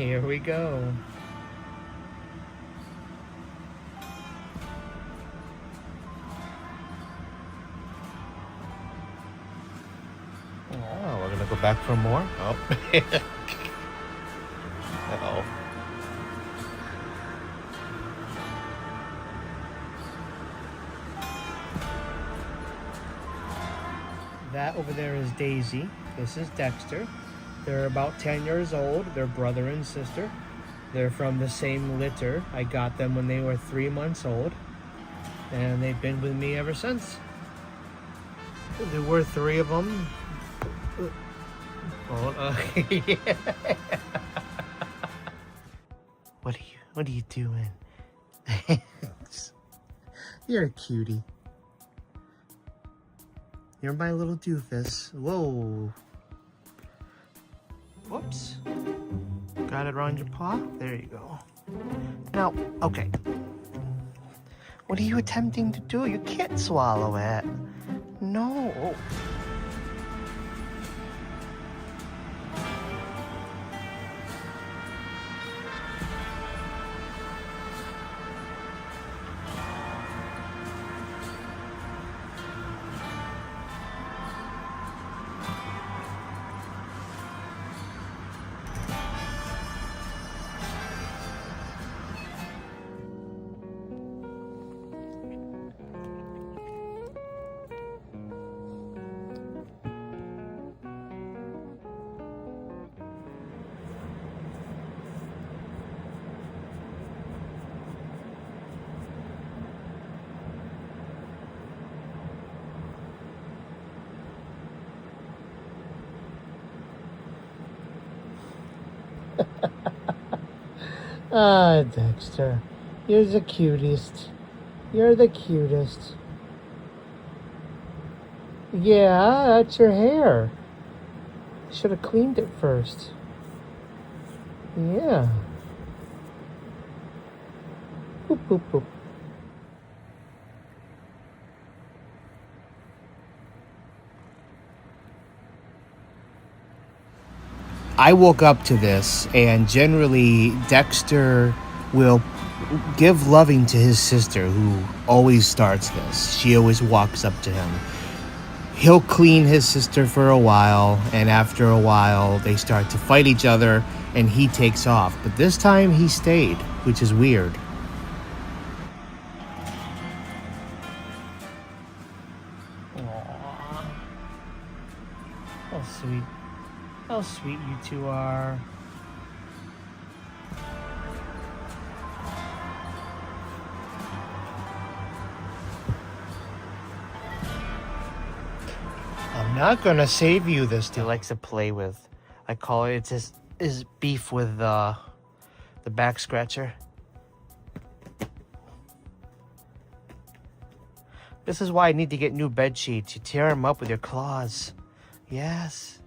Here we go. Oh, we're gonna go back for more? Oh. Uh-oh. That over there is Daisy. This is Dexter. They're about 10 years old. They're brother and sister. They're from the same litter. I got them when they were 3 months old. And they've been with me ever since. There were 3 of them. Oh, yeah. What are you doing? You're a cutie. You're my little doofus. Whoa. Whoops. Got it around your paw? There you go. Now, okay. What are you attempting to do? You can't swallow it. No. Ah, Dexter, you're the cutest. You're the cutest. Yeah, that's your hair. Should have cleaned it first. Yeah. Boop, boop, boop. I woke up to this, and generally Dexter will give loving to his sister, who always starts this. She always walks up to him. He'll clean his sister for a while, and after a while they start to fight each other, and he takes off. But this time he stayed, which is weird. Aww. How sweet. How sweet you two are. I'm not gonna save you this time. He likes to play with. I call it, it's his beef with the back scratcher. This is why I need to get new bed sheets. You tear them up with your claws. Yes.